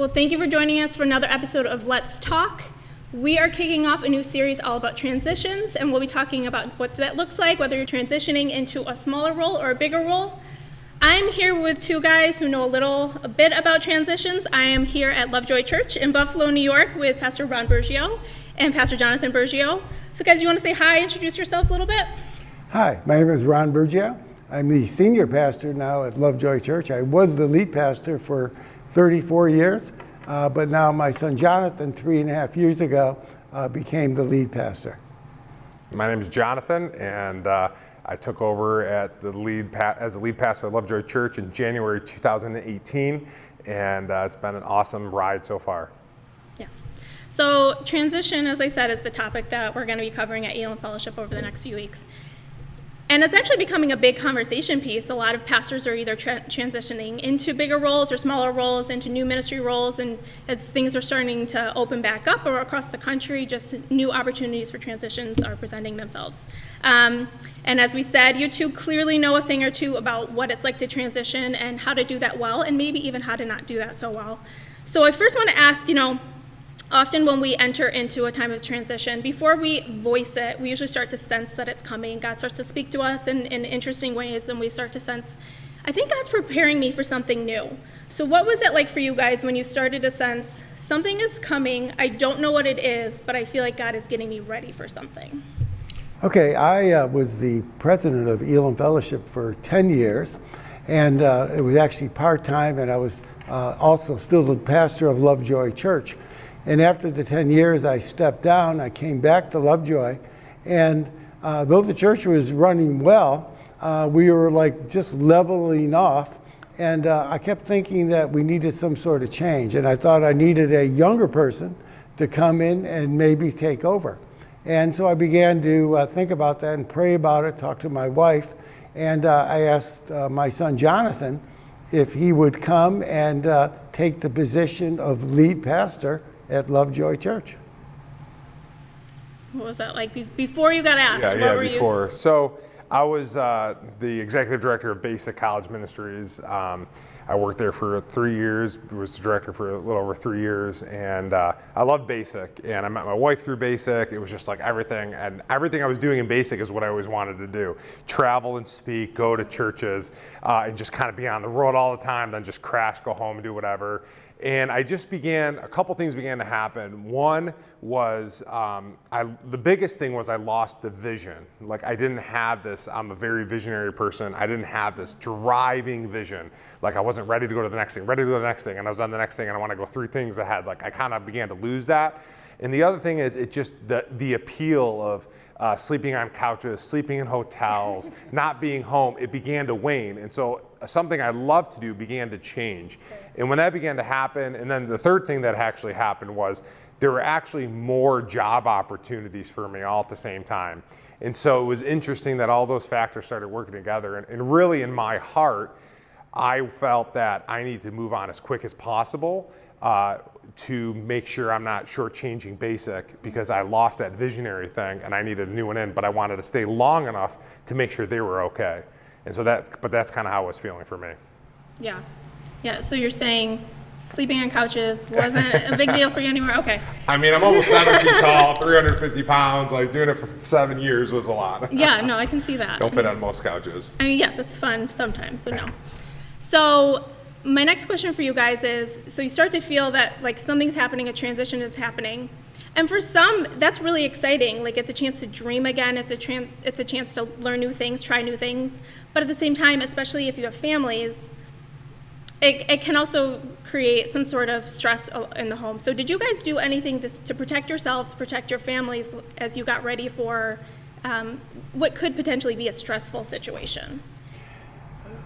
Well, thank you for joining us for another episode of Let's Talk. We are kicking off a new series all about transitions, and we'll be talking about what that looks like, whether you're transitioning into a smaller role or a bigger role. I'm here with two guys who know a bit about transitions. I am here at Lovejoy Church in Buffalo, New York with Pastor Ron Burgio and Pastor Jonathan Burgio. So guys, you want to say hi, introduce yourselves a little bit? Hi, my name is Ron Burgio. I'm the senior pastor now at Lovejoy Church. I was the lead pastor for 34 years, but now my son Jonathan, 3.5 years ago, became the lead pastor. My name is Jonathan, and I took over at as the lead pastor at Lovejoy Church in January 2018, and it's been an awesome ride so far. Yeah. So transition, as I said, is the topic that we're going to be covering at Elam Fellowship over the next few weeks. And it's actually becoming a big conversation piece. A lot of pastors are either transitioning into bigger roles or smaller roles, into new ministry roles, and as things are starting to open back up or across the country, just new opportunities for transitions are presenting themselves. And as we said, you two clearly know a thing or two about what it's like to transition and how to do that well, and maybe even how to not do that so well. So I first want to ask, often when we enter into a time of transition, before we voice it, we usually start to sense that it's coming. God starts to speak to us in interesting ways, and we start to sense, I think God's preparing me for something new. So what was it like for you guys when you started to sense, something is coming, I don't know what it is, but I feel like God is getting me ready for something? Okay, I was the president of Elam Fellowship for 10 years, and it was actually part-time, and I was also still the pastor of Lovejoy Church. And after the 10 years, I stepped down. I came back to Lovejoy. And though the church was running well, we were like just leveling off. And I kept thinking that we needed some sort of change. And I thought I needed a younger person to come in and maybe take over. And so I began to think about that and pray about it, talk to my wife. And I asked my son Jonathan if he would come and take the position of lead pastor at Lovejoy Church. What was that like before you got asked? Yeah, before. So I was the executive director of Basic College Ministries. I worked there for 3 years, was the director for a little over 3 years, and I loved Basic. And I met my wife through Basic. It was just like everything, and everything I was doing in Basic is what I always wanted to do. Travel and speak, go to churches, and just kind of be on the road all the time, then just crash, go home and do whatever. And a couple things began to happen. One was, the biggest thing was I lost the vision. Like I didn't have this, I'm a very visionary person. I didn't have this driving vision. Like I wasn't ready to go to the next thing, and I was on the next thing and I want to go 3 things ahead. Like I kind of began to lose that. And the other thing is it just, the appeal of sleeping on couches, sleeping in hotels, not being home, it began to wane. And so something I loved to do began to change. And when that began to happen, and then the third thing that actually happened was there were actually more job opportunities for me all at the same time. And so it was interesting that all those factors started working together. And really in my heart, I felt that I need to move on as quick as possible to make sure I'm not shortchanging Basic, because I lost that visionary thing and I needed a new one in, but I wanted to stay long enough to make sure they were okay. And so that's kind of how it was feeling for me. Yeah. Yeah, so you're saying sleeping on couches wasn't a big deal for you anymore? Okay. I mean, I'm almost 7 feet tall, 350 pounds. Like doing it for 7 years was a lot. Yeah, no, I can see that. Don't fit on most couches. I mean, yes, it's fun sometimes, but no. So my next question for you guys is, so you start to feel that like something's happening, a transition is happening. And for some, that's really exciting. Like it's a chance to dream again. It's a chance to learn new things, try new things. But at the same time, especially if you have families, it can also create some sort of stress in the home. So did you guys do anything to protect yourselves, protect your families as you got ready for what could potentially be a stressful situation?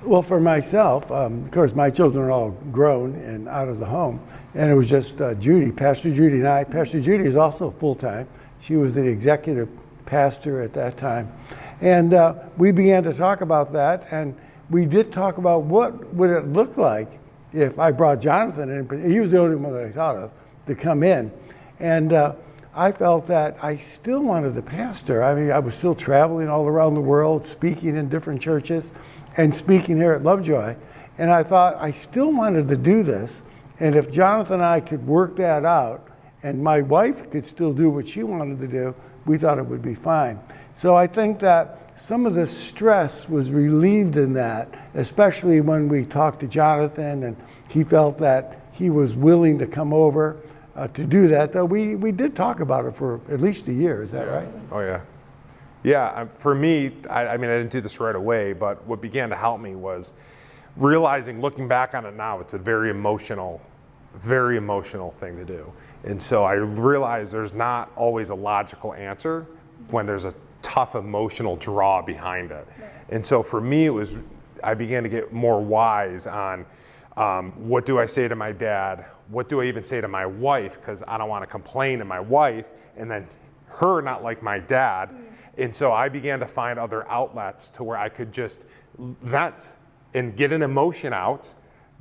Well, for myself, of course, my children are all grown and out of the home, and it was just Judy, Pastor Judy and I. Pastor Judy is also full-time. She was the executive pastor at that time. And we began to talk about that, and we did talk about what would it look like if I brought Jonathan in, but he was the only one that I thought of, to come in. And I felt that I still wanted to pastor. I mean, I was still traveling all around the world, speaking in different churches, and speaking here at Lovejoy. And I thought I still wanted to do this. And if Jonathan and I could work that out, and my wife could still do what she wanted to do, we thought it would be fine. So I think that some of the stress was relieved in that, especially when we talked to Jonathan and he felt that he was willing to come over to do that. Though we did talk about it for at least a year, is that right? Oh yeah. Yeah, for me, I mean, I didn't do this right away, but what began to help me was realizing, looking back on it now, it's a very emotional thing to do. And so I realized there's not always a logical answer when there's a tough emotional draw behind it. And so for me, I began to get more wise on what do I say to my dad? What do I even say to my wife? Because I don't want to complain to my wife and then her not like my dad. And so I began to find other outlets to where I could just vent and get an emotion out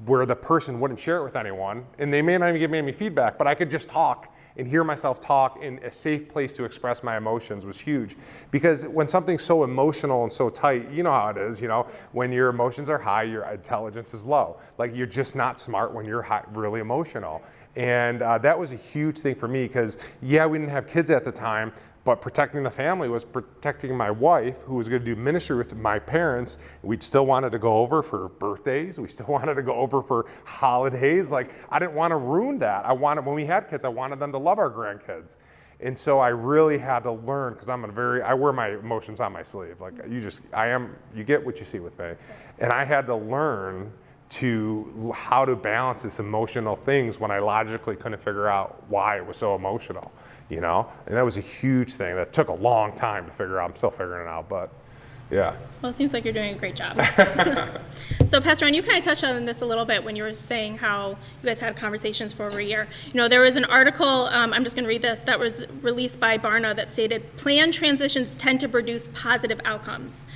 where the person wouldn't share it with anyone, and they may not even give me any feedback, but I could just talk and hear myself talk, in a safe place to express my emotions was huge. Because when something's so emotional and so tight, you know how it is, when your emotions are high, your intelligence is low. Like, you're just not smart when you're really emotional. And that was a huge thing for me, because we didn't have kids at the time, but protecting the family was protecting my wife, who was going to do ministry with my parents. We still wanted to go over for birthdays. We still wanted to go over for holidays. Like, I didn't want to ruin that. When we had kids, I wanted them to love our grandkids. And so I really had to learn, because I wear my emotions on my sleeve. Like, you get what you see with me. And I had to learn how to balance this emotional things when I logically couldn't figure out why it was so emotional. And that was a huge thing that took a long time to figure out. I'm still figuring it out, but yeah. Well, it seems like you're doing a great job. So Pastor Ron, you kind of touched on this a little bit when you were saying how you guys had conversations for over a year. There was an article, I'm just going to read this, that was released by Barna that stated, planned transitions tend to produce positive outcomes.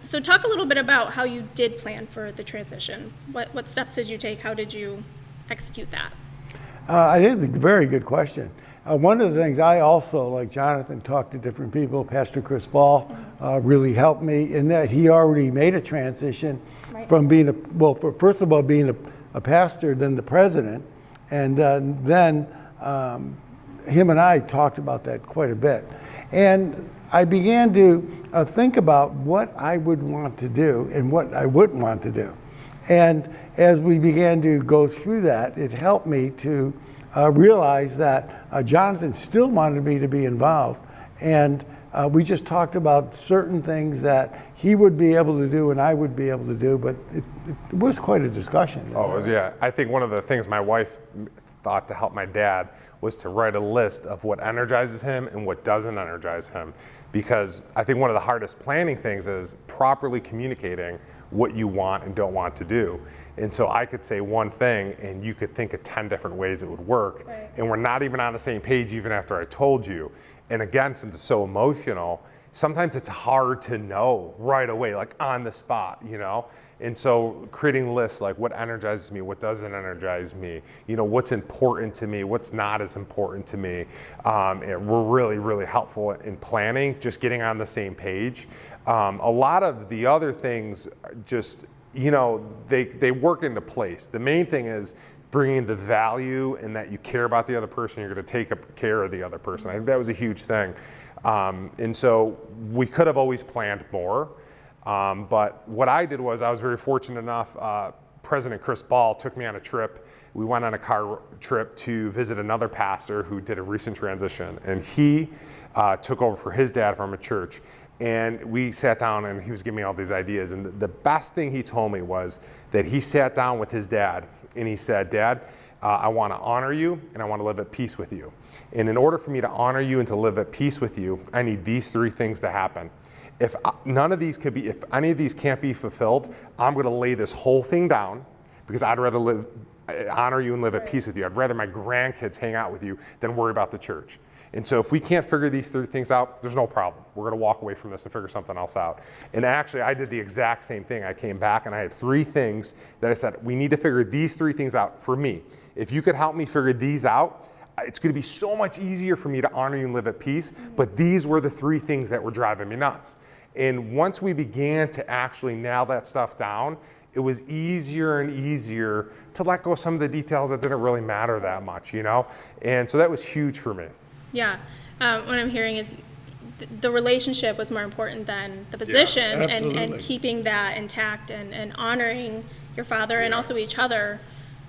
So talk a little bit about how you did plan for the transition. What steps did you take? How did you execute that? I think it's a very good question. One of the things I also, like Jonathan, talked to different people. Pastor Chris Ball really helped me in that he already made a transition from being first of all, being a pastor, then the president. And then him and I talked about that quite a bit. And I began to think about what I would want to do and what I wouldn't want to do. And as we began to go through that, it helped me to realize that Jonathan still wanted me to be involved. And we just talked about certain things that he would be able to do and I would be able to do, but it was quite a discussion. Oh, it was, yeah. I think one of the things my wife thought to help my dad was to write a list of what energizes him and what doesn't energize him. Because I think one of the hardest planning things is properly communicating what you want and don't want to do. And so I could say one thing and you could think of 10 different ways it would work. Right. And we're not even on the same page even after I told you. And again, since it's so emotional, sometimes it's hard to know right away, like on the spot, And so creating lists like what energizes me, what doesn't energize me, what's important to me, what's not as important to me. And we're really, really helpful in planning, just getting on the same page. A lot of the other things just, they work into place. The main thing is bringing the value and that you care about the other person, you're going to take care of the other person. I think that was a huge thing. And so we could have always planned more. But what I did was I was very fortunate enough, President Chris Ball took me on a trip. We went on a car trip to visit another pastor who did a recent transition. And he took over for his dad from a church. And we sat down and he was giving me all these ideas. And the best thing he told me was that he sat down with his dad and he said, Dad, I want to honor you and I want to live at peace with you. And in order for me to honor you and to live at peace with you, I need these three things to happen. If any of these can't be fulfilled, I'm going to lay this whole thing down because I'd rather honor you and live at peace with you. I'd rather my grandkids hang out with you than worry about the church. And so if we can't figure these three things out, there's no problem. We're going to walk away from this and figure something else out. And actually, I did the exact same thing. I came back and I had three things that I said, we need to figure these three things out for me. If you could help me figure these out, it's going to be so much easier for me to honor you and live at peace. But these were the three things that were driving me nuts. And once we began to actually nail that stuff down, it was easier and easier to let go of some of the details that didn't really matter that much, you know? And so that was huge for me. Yeah. What I'm hearing is the relationship was more important than the position, and keeping that intact and honoring your father and also each other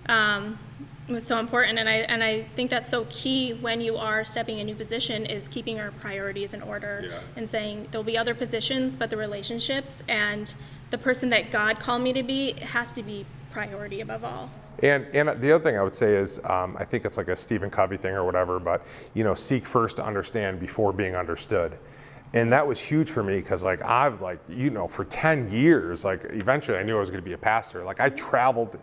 was so important. And I think that's so key when you are stepping a new position, is keeping your priorities in order and saying there'll be other positions, but the relationships and the person that God called me to be has to be priority above all. And the other thing I would say is, I think it's like a Stephen Covey thing or whatever, but you know, seek first to understand before being understood. And that was huge for me because like I've like, you know, for 10 years, like eventually I knew I was going to be a pastor. Like I traveled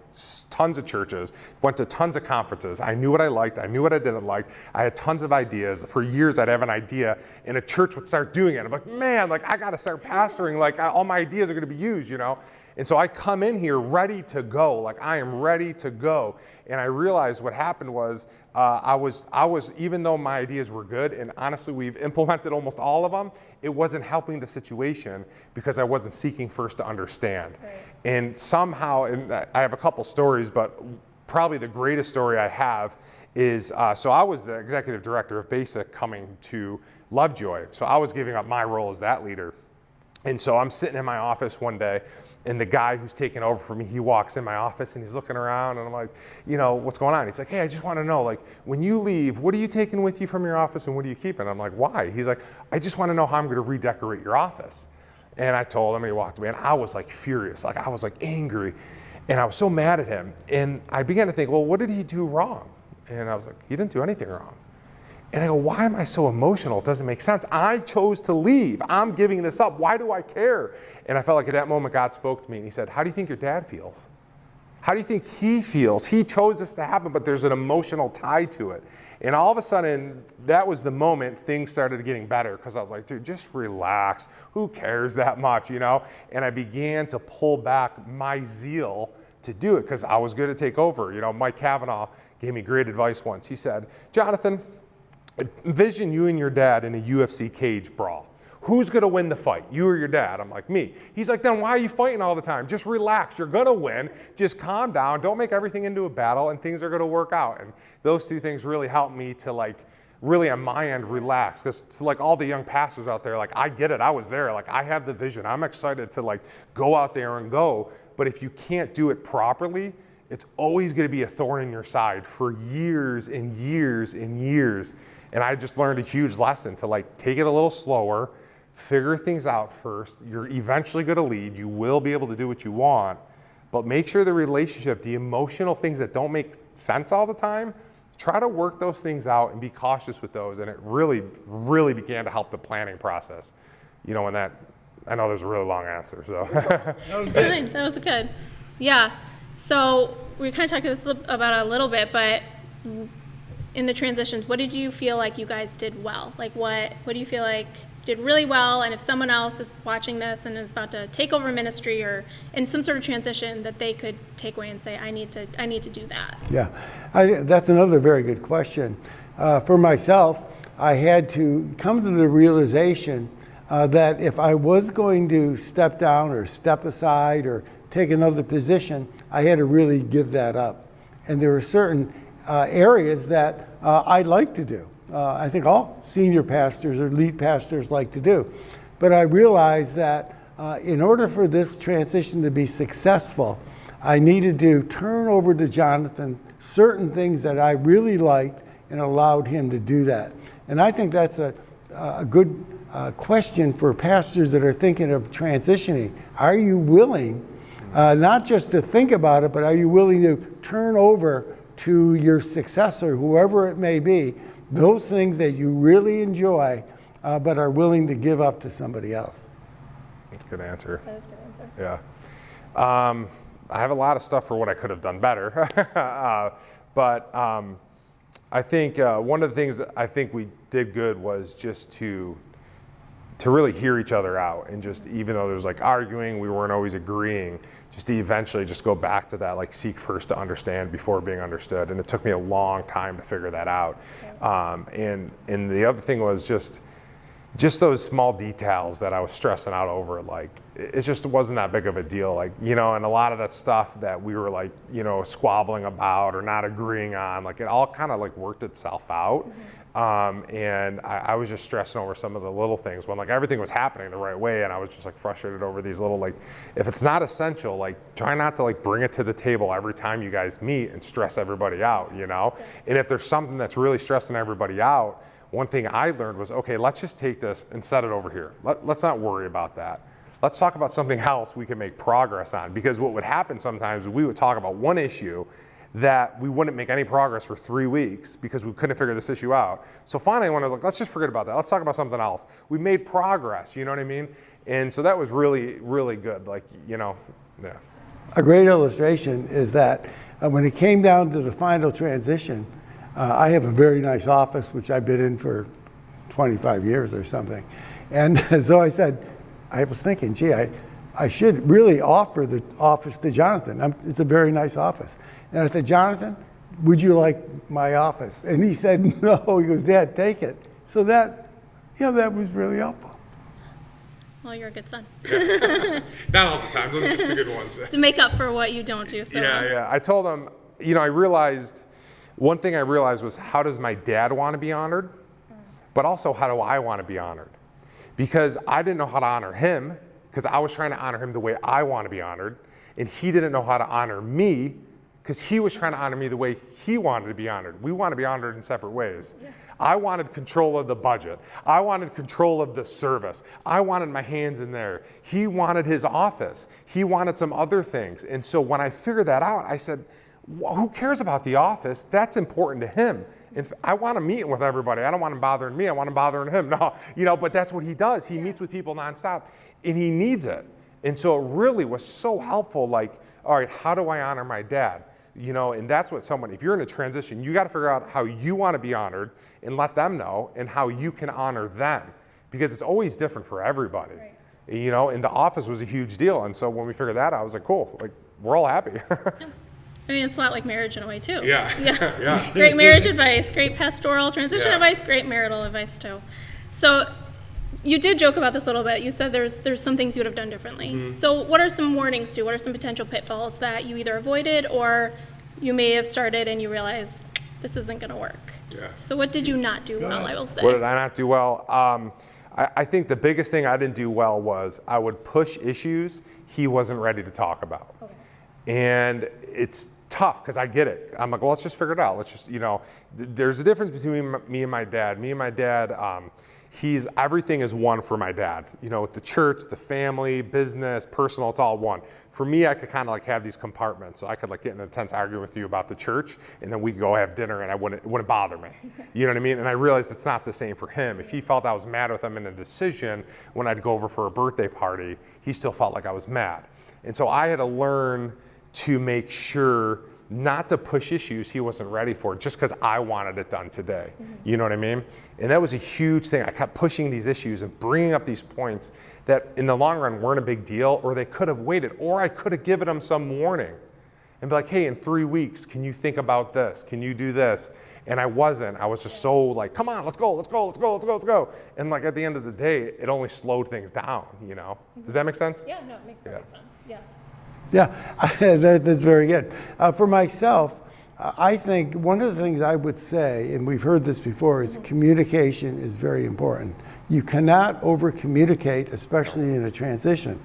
tons of churches, went to tons of conferences. I knew what I liked. I knew what I didn't like. I had tons of ideas. For years I'd have an idea and a church would start doing it. I'm like, man, like I got to start pastoring. Like all my ideas are going to be used, you know? And so I come in here ready to go, like I am ready to go. And I realized what happened was I was, even though my ideas were good, and honestly we've implemented almost all of them, it wasn't helping the situation because I wasn't seeking first to understand. Right. And somehow, and I have a couple stories, but probably the greatest story I have is, so I was the executive director of Basic coming to Lovejoy. So I was giving up my role as that leader. And so I'm sitting in my office one day, and the guy who's taking over for me, he walks in my office and he's looking around, and I'm like, you know, what's going on? He's like, hey, I just want to know, like, when you leave, what are you taking with you from your office and what are you keeping? I'm like, why? He's like, I just want to know how I'm going to redecorate your office. And I told him, and he walked away, and I was like furious, like I was like angry, and I was so mad at him. And I began to think, well, what did he do wrong? And I was like, he didn't do anything wrong. And I go, why am I so emotional? It doesn't make sense. I chose to leave. I'm giving this up. Why do I care? And I felt like at that moment God spoke to me and he said, how do you think your dad feels? How do you think he feels? He chose this to happen, but there's an emotional tie to it. And all of a sudden, that was the moment things started getting better, because I was like, dude, just relax. Who cares that much, you know? And I began to pull back my zeal to do it because I was going to take over. You know, Mike Cavanaugh gave me great advice once. He said, Jonathan, envision you and your dad in a UFC cage brawl. Who's going to win the fight, you or your dad? I'm like, me. He's like, then why are you fighting all the time? Just relax. You're going to win. Just calm down. Don't make everything into a battle, and things are going to work out. And those two things really helped me to, like, really on my end relax. Because to, like, all the young pastors out there, like, I get it. I was there. Like, I have the vision. I'm excited to, like, go out there and go. But if you can't do it properly, it's always going to be a thorn in your side for years and years and years. And I just learned a huge lesson to, like, take it a little slower, figure things out first. You're eventually going to lead. You will be able to do what you want, but make sure the relationship, the emotional things that don't make sense all the time, try to work those things out and be cautious with those. And it really, really began to help the planning process. You know, when that, I know there's a really long answer, so. That was good. That was good. Yeah. So we kind of talked about it a little bit, but in the transitions, what did you feel like you guys did well? Like what do you feel like did really well? And if someone else is watching this and is about to take over ministry or in some sort of transition, that they could take away and say, I need to do that. Yeah, that's another very good question. For myself, I had to come to the realization that if I was going to step down or step aside or take another position, I had to really give that up. And there were certain areas that I'd like to do. I think all senior pastors or lead pastors like to do. But I realized that in order for this transition to be successful, I needed to turn over to Jonathan certain things that I really liked and allowed him to do that. And I think that's a good question for pastors that are thinking of transitioning. Are you willing not just to think about it, but are you willing to turn over to your successor, whoever it may be, those things that you really enjoy, but are willing to give up to somebody else? That's a good answer. That is a good answer. Yeah. I have a lot of stuff for what I could have done better. But I think one of the things that I think we did good was just to really hear each other out, and just, even though there's like arguing, we weren't always agreeing, just to eventually just go back to that, like, seek first to understand before being understood. And it took me a long time to figure that out. And the other thing was just just those small details that I was stressing out over, like, it just wasn't that big of a deal. Like, you know, and a lot of that stuff that we were like, you know, squabbling about or not agreeing on, like it all kind of like worked itself out. And I was just stressing over some of the little things when like everything was happening the right way. And I was just like frustrated over these little, like, if it's not essential, like try not to like bring it to the table every time you guys meet and stress everybody out, you know? And if there's something that's really stressing everybody out, one thing I learned was, okay, let's just take this and set it over here. Let's not worry about that. Let's talk about something else we can make progress on. Because what would happen sometimes, we would talk about one issue that we wouldn't make any progress for 3 weeks because we couldn't figure this issue out. So finally, when I was like, let's just forget about that. Let's talk about something else. We made progress, you know what I mean? And so that was really, really good. Like, you know, yeah. A great illustration is that when it came down to the final transition, I have a very nice office, which I've been in for 25 years or something. And so I said, I was thinking, gee, I should really offer the office to Jonathan. It's a very nice office. And I said, Jonathan, would you like my office? And he said, no. He goes, Dad, take it. So that, you know, that was really helpful. Well, you're a good son. Not all the time, those are just the good ones. To make up for what you don't do so well. Yeah. I told him, you know, one thing I realized was, how does my dad want to be honored? But also, how do I want to be honored? Because I didn't know how to honor him, because I was trying to honor him the way I want to be honored. And he didn't know how to honor me, because he was trying to honor me the way he wanted to be honored. We want to be honored in separate ways. Yeah. I wanted control of the budget. I wanted control of the service. I wanted my hands in there. He wanted his office. He wanted some other things. And so when I figured that out, I said, who cares about the office? That's important to him. If I want to meet with everybody. I don't want him bothering me. I want him bothering him. No, you know, but that's what he does. He meets with people nonstop, and he needs it. And so it really was so helpful. Like, all right, how do I honor my dad? You know, and that's what if you're in a transition, you got to figure out how you want to be honored and let them know, and how you can honor them, because it's always different for everybody. Right. You know, and the office was a huge deal. And so when we figured that out, I was like, cool, like we're all happy. I mean, it's a lot like marriage in a way, too. Yeah. Great marriage advice, great pastoral transition advice, great marital advice, too. So you did joke about this a little bit. You said there's some things you would have done differently. Mm-hmm. So what are some warnings to? What are some potential pitfalls that you either avoided or you may have started and you realize this isn't going to work? Yeah. So what did you not do well, I will say? What did I not do well? I think the biggest thing I didn't do well was I would push issues he wasn't ready to talk about. Okay. And it's tough, because I get it. I'm like, well, let's just figure it out. Let's just, you know, there's a difference between me and my dad. Me and my dad, everything is one for my dad. You know, with the church, the family, business, personal, it's all one. For me, I could kind of like have these compartments. So I could like get in an intense argument with you about the church, and then we could go have dinner, and it wouldn't bother me. You know what I mean? And I realized it's not the same for him. If he felt I was mad with him in a decision when I'd go over for a birthday party, he still felt like I was mad. And so I had to learn to make sure not to push issues he wasn't ready for just because I wanted it done today. Mm-hmm. You know what I mean? And that was a huge thing. I kept pushing these issues and bringing up these points that in the long run weren't a big deal, or they could have waited, or I could have given them some warning and be like, hey, in 3 weeks, can you think about this? Can you do this? And I wasn't. I was just so like, come on, let's go. And like at the end of the day, it only slowed things down, you know? Mm-hmm. Does that make sense? Yeah, no, it makes perfect sense. Yeah. Yeah, that's very good. For myself, I think one of the things I would say, and we've heard this before, is communication is very important. You cannot over-communicate, especially in a transition.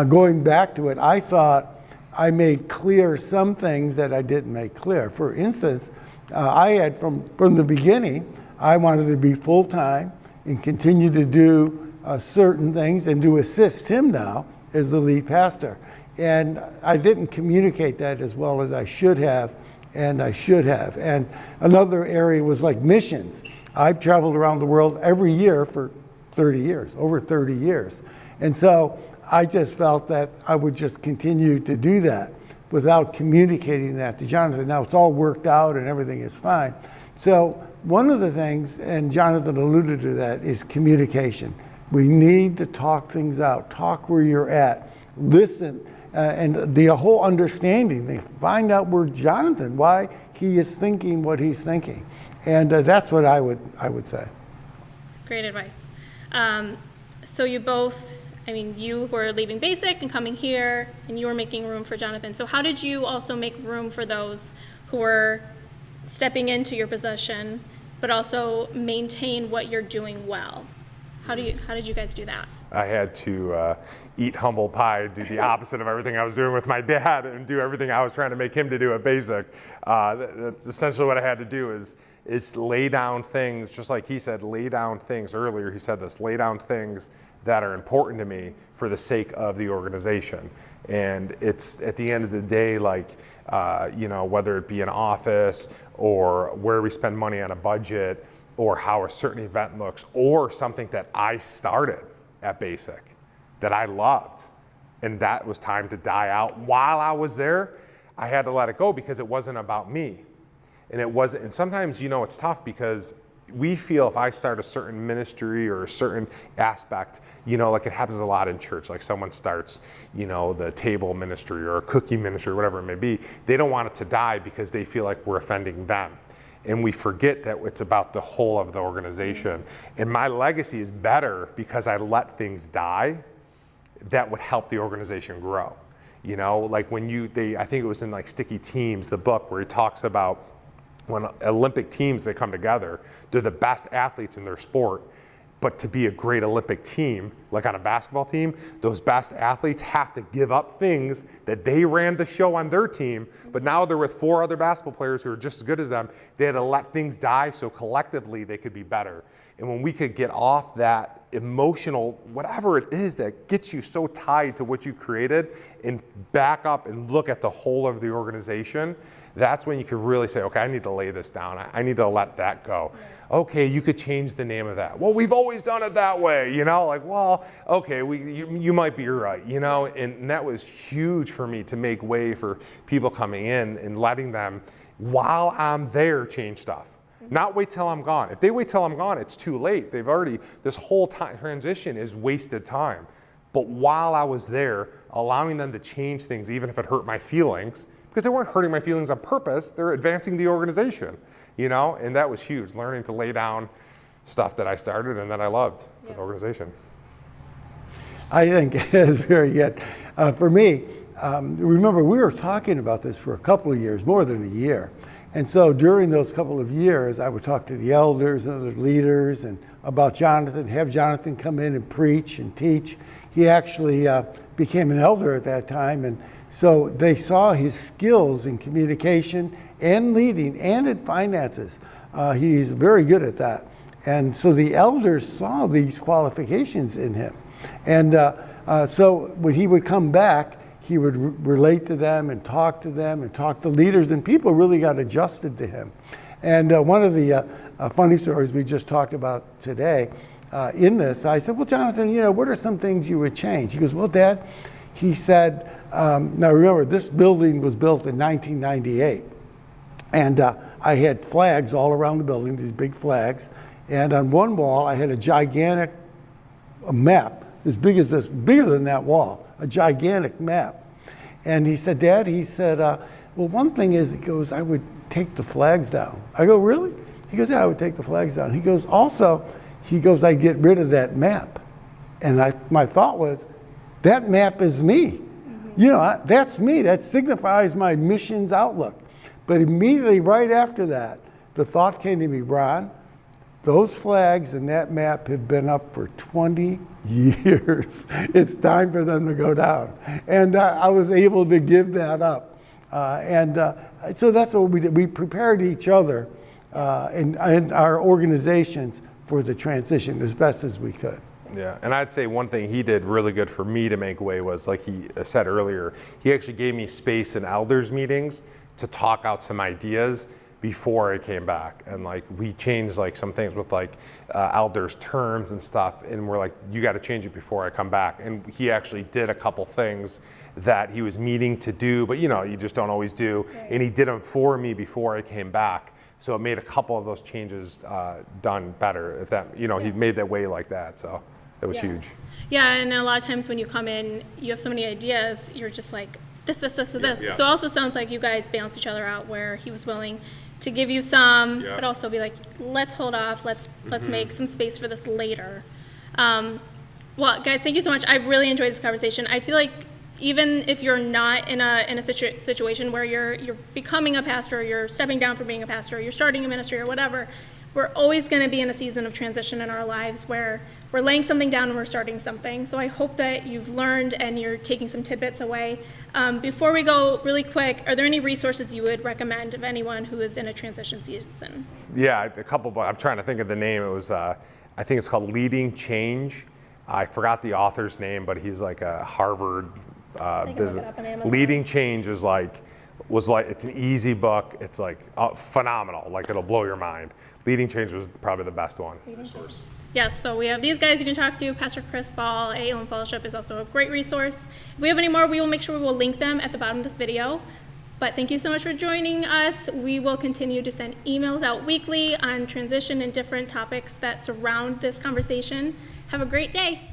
Going back to it, I thought I made clear some things that I didn't make clear. For instance, I had from the beginning, I wanted to be full-time and continue to do certain things and to assist him now as the lead pastor. And I didn't communicate that as well as I should have, and I should have. And another area was like missions. I've traveled around the world every year for 30 years, over 30 years. And so I just felt that I would just continue to do that without communicating that to Jonathan. Now it's all worked out and everything is fine. So one of the things, and Jonathan alluded to that, is communication. We need to talk things out, talk where you're at, listen. And the whole understanding, they find out where Jonathan, why he is thinking what he's thinking. And that's what I would say. Great advice. So you both, I mean, you were leaving basic and coming here, and you were making room for Jonathan. So how did you also make room for those who were stepping into your position, but also maintain what you're doing well? How did you guys do that? I had to eat humble pie, do the opposite of everything I was doing with my dad, and do everything I was trying to make him to do at Basic. That's essentially what I had to do is lay down things, just like he said, lay down things earlier. He said this, lay down things that are important to me for the sake of the organization. And it's at the end of the day, like, whether it be an office or where we spend money on a budget or how a certain event looks or something that I started at Basic that I loved. And that was time to die out. While I was there, I had to let it go because it wasn't about me. And sometimes, it's tough because we feel if I start a certain ministry or a certain aspect, like it happens a lot in church, like someone starts, the table ministry or a cookie ministry, whatever it may be, they don't want it to die because they feel like we're offending them. And we forget that it's about the whole of the organization. And my legacy is better because I let things die that would help the organization grow. Like when I think it was in like Sticky Teams, the book where he talks about when Olympic teams, they come together, they're the best athletes in their sport. But to be a great Olympic team, like on a basketball team, those best athletes have to give up things that they ran the show on their team, but now they're with 4 other basketball players who are just as good as them. They had to let things die so collectively they could be better. And when we could get off that emotional, whatever it is that gets you so tied to what you created and back up and look at the whole of the organization, that's when you could really say, okay, I need to lay this down. I need to let that go. Okay, you could change the name of that. Well, we've always done it that way, like, well, okay, you might be right, and that was huge for me to make way for people coming in and letting them, while I'm there, change stuff. Not wait till I'm gone. If they wait till I'm gone, it's too late. This whole transition is wasted time. But while I was there, allowing them to change things, even if it hurt my feelings, because they weren't hurting my feelings on purpose, they're advancing the organization, and that was huge, learning to lay down stuff that I started and that I loved for the organization. I think it's very good. For me, remember, we were talking about this for a couple of years, more than a year. And so during those couple of years, I would talk to the elders and other leaders and about Jonathan, have Jonathan come in and preach and teach. He actually became an elder at that time, and so they saw his skills in communication and leading and in finances. He's very good at that. And so the elders saw these qualifications in him. And so when he would come back, he would relate to them and talk to leaders, and people really got adjusted to him. And one of the funny stories we just talked about today in this, I said, well, Jonathan, what are some things you would change? He goes, well, Dad, he said, now remember, this building was built in 1998. And I had flags all around the building, these big flags. And on one wall, I had a gigantic map, as big as this, bigger than that wall, a gigantic map. And he said, Dad, well, one thing is, he goes, I would take the flags down. I go, really? He goes, yeah, I would take the flags down. He goes, also, I'd get rid of that map. And my thought was, that map is me. That's me. That signifies my mission's outlook. But immediately right after that, the thought came to me, Ron, those flags and that map have been up for 20 years. It's time for them to go down. And I was able to give that up. So that's what we did. We prepared each other and our organizations for the transition as best as we could. Yeah, and I'd say one thing he did really good for me to make way was, like he said earlier, he actually gave me space in elders meetings to talk out some ideas before I came back. And like we changed like some things with like elders terms and stuff, and we're like, you got to change it before I come back. And he actually did a couple things that he was meeting to do, but you just don't always do. Right. And he did them for me before I came back. So it made a couple of those changes done better. If that, he made that way like that. So that was huge. Yeah, and a lot of times when you come in, you have so many ideas, you're just like, this. Yeah. So it also sounds like you guys balance each other out, where he was willing to give you some, but also be like, let's hold off, let's make some space for this later. Well, guys, thank you so much. I've really enjoyed this conversation. I feel like even if you're not in a situation where you're becoming a pastor, or you're stepping down from being a pastor, or you're starting a ministry or whatever, we're always going to be in a season of transition in our lives where we're laying something down and we're starting something. So I hope that you've learned and you're taking some tidbits away. Before we go, really quick, are there any resources you would recommend of anyone who is in a transition season? Yeah, a couple, but I'm trying to think of the name. It was, I think it's called Leading Change. I forgot the author's name, but he's like a Harvard business. Leading Change is it's an easy book. It's like phenomenal. Like it'll blow your mind. Leading Change was probably the best one. Yes, so we have these guys you can talk to. Pastor Chris Ball at Elam Fellowship is also a great resource. If we have any more, we will make sure we will link them at the bottom of this video. But thank you so much for joining us. We will continue to send emails out weekly on transition and different topics that surround this conversation. Have a great day.